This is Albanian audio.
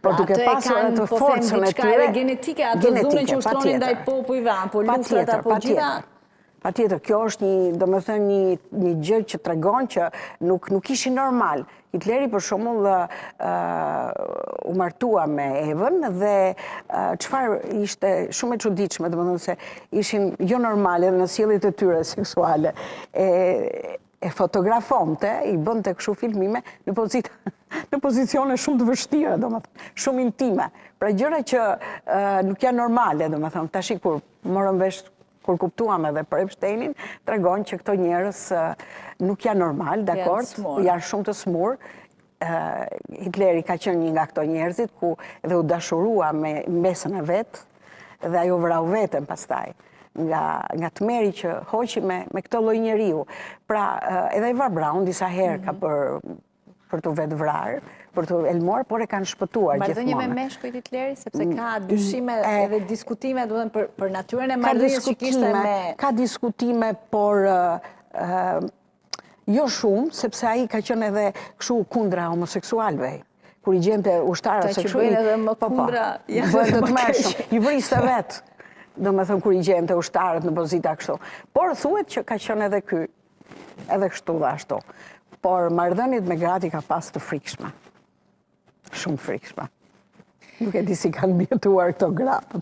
por duke pasur atë forcën e tyre genetike, atë dhunën që ushtronin ndaj popujve, apo lutrat apo gjitha. Patjetër, kjo është një gjë që tregon që nuk ishin normal. Hitleri për shembull u martua me Evën dhe çfarë ishte shumë e çuditshme, domethënë se ishin jo normale në sjelljet e tyre seksuale. E fotografonte, i bënte kështu filmime në pozicione shumë të vështira, domethënë, shumë intime. Pra gjëra që nuk janë normale, domethënë, tash kur morëm vesh kur kuptuam edhe për Epsteinin, tregon që këto njerëz nuk janë normal, dakord, janë shumë të smur. Hitleri ka qenë një nga këto njerëzit ku edhe u dashurua me mbesën e vet dhe ajo vrau veten pastaj nga tmeri që hoqi me këtë lloj njeriu. Pra, edhe Eva Braun disa herë ka për të vetë vrarë, për të elmuar, por e kanë shpëtuar gjithmonë. Marrëdhënie me meshkujt Hitleri, sepse ka dyshime edhe diskutime për natyrën e marrëdhënies që kishte me... Ka diskutime, por jo shumë, sepse ai ka qenë edhe kështu kundra homoseksualëve. Kur i gjente ushtarët seksual... Ta që bëjnë edhe më kundra... Bëjnë të tmerrshëm, i vriste vetë. Domethënë kur i gjente ushtarët në pozita kështu. Por thuhet që ka qenë edhe ky, edhe kështu dhe ashtu. Por marrëdhëniet me gratë ka pas të frikshme. Shumë frikshme. Nuk e di si kanë mjetuar këto gratë.